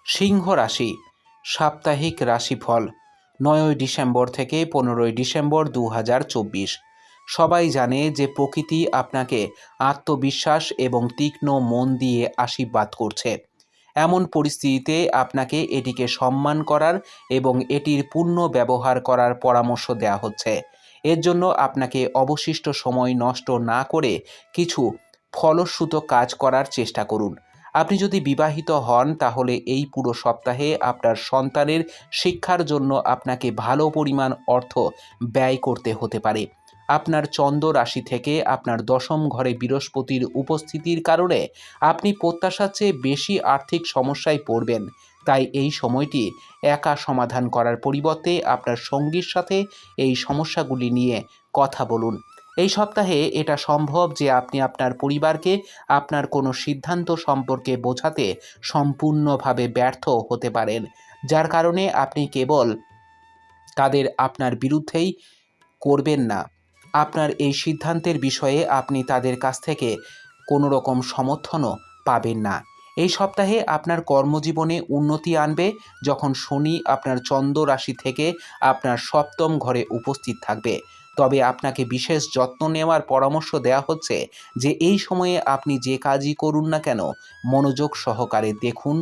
সিংহ রাশি সাপ্তাহিক রাশিফল ৯ই ডিসেম্বর থেকে ১৫ই ডিসেম্বর ২০২৪। সবাই জানে যে প্রকৃতি আপনাকে আত্মবিশ্বাস এবং তীক্ষ্ণ মন দিয়ে আশীর্বাদ করছে। এমন পরিস্থিতিতে আপনাকে এটিকে সম্মান করার এবং এটির পূর্ণ ব্যবহার করার পরামর্শ দেওয়া হচ্ছে। এর জন্য আপনাকে অবশিষ্ট সময় নষ্ট না করে কিছু ফলশ্রুত কাজ করার চেষ্টা করুন। আপনি যদি বিবাহিত হন তাহলে এই পুরো সপ্তাহে আপনার সন্তানের শিক্ষার জন্য আপনাকে ভালো পরিমাণ অর্থ ব্যয় করতে হতে পারে। আপনার চন্দ্র রাশি থেকে আপনার দশম ঘরে বৃহস্পতির উপস্থিতির কারণে আপনি প্রত্যাশার চেয়ে বেশি আর্থিক সমস্যায় পড়বেন। তাই এই সময়টি একা সমাধান করার পরিবর্তে আপনার সঙ্গীর সাথে এই সমস্যাগুলি নিয়ে কথা বলুন। এই সপ্তাহে এটা সম্ভব যে আপনি আপনার পরিবারকে আপনার কোনো সিদ্ধান্ত সম্পর্কে বোঝাতে সম্পূর্ণভাবে ব্যর্থ হতে পারেন, যার কারণে আপনি কেবল তাদের আপনার বিরুদ্ধেই করবেন না। আপনার এই সিদ্ধান্তের বিষয়ে আপনি তাদের কাছ থেকে কোনো রকম সমর্থনও পাবেন না। এই সপ্তাহে আপনার কর্মজীবনে উন্নতি আনবে যখন শনি আপনার চন্দ্র রাশি থেকে আপনার সপ্তম ঘরে উপস্থিত থাকবে। তবে আপনাকে বিশেষ যত্ন নেওয়ার পরামর্শ দেওয়া হচ্ছে যে এই সময়ে আপনি যে কাজই করুন না কেন মনোযোগ সহকারে দেখুন,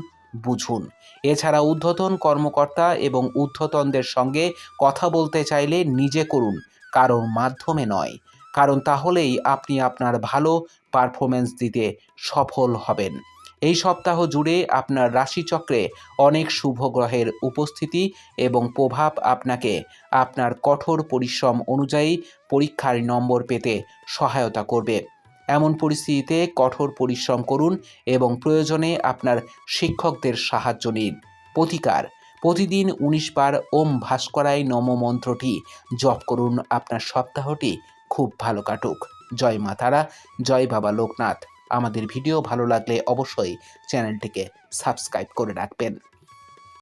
বুঝুন। এছাড়া ঊর্ধ্বতন কর্মকর্তা এবং ঊর্ধ্বতনদের সঙ্গে কথা বলতে চাইলে নিজে করুন, কারোর মাধ্যমে নয়, কারণ তাহলেই আপনি আপনার ভালো পারফরমেন্স দিতে সফল হবেন। এই সপ্তাহ জুড়ে আপনার রাশিচক্রে অনেক শুভ গ্রহের উপস্থিতি এবং প্রভাব আপনাকে আপনার কঠোর পরিশ্রম অনুযায়ী পরীক্ষার নম্বর পেতে সহায়তা করবে। এমন পরিস্থিতিতে কঠোর পরিশ্রম করুন এবং প্রয়োজনে আপনার শিক্ষকদের সাহায্য নিন। প্রতিকার: প্রতিদিন ১৯ বার ওম ভাস্করায় নম মন্ত্রটি জপ করুন। আপনার সপ্তাহটি খুব ভালো কাটুক। জয় মা তারা, জয় বাবা লোকনাথ। আমাদের ভিডিও ভালো লাগলে অবশ্যই চ্যানেলটিকে সাবস্ক্রাইব করে রাখবেন।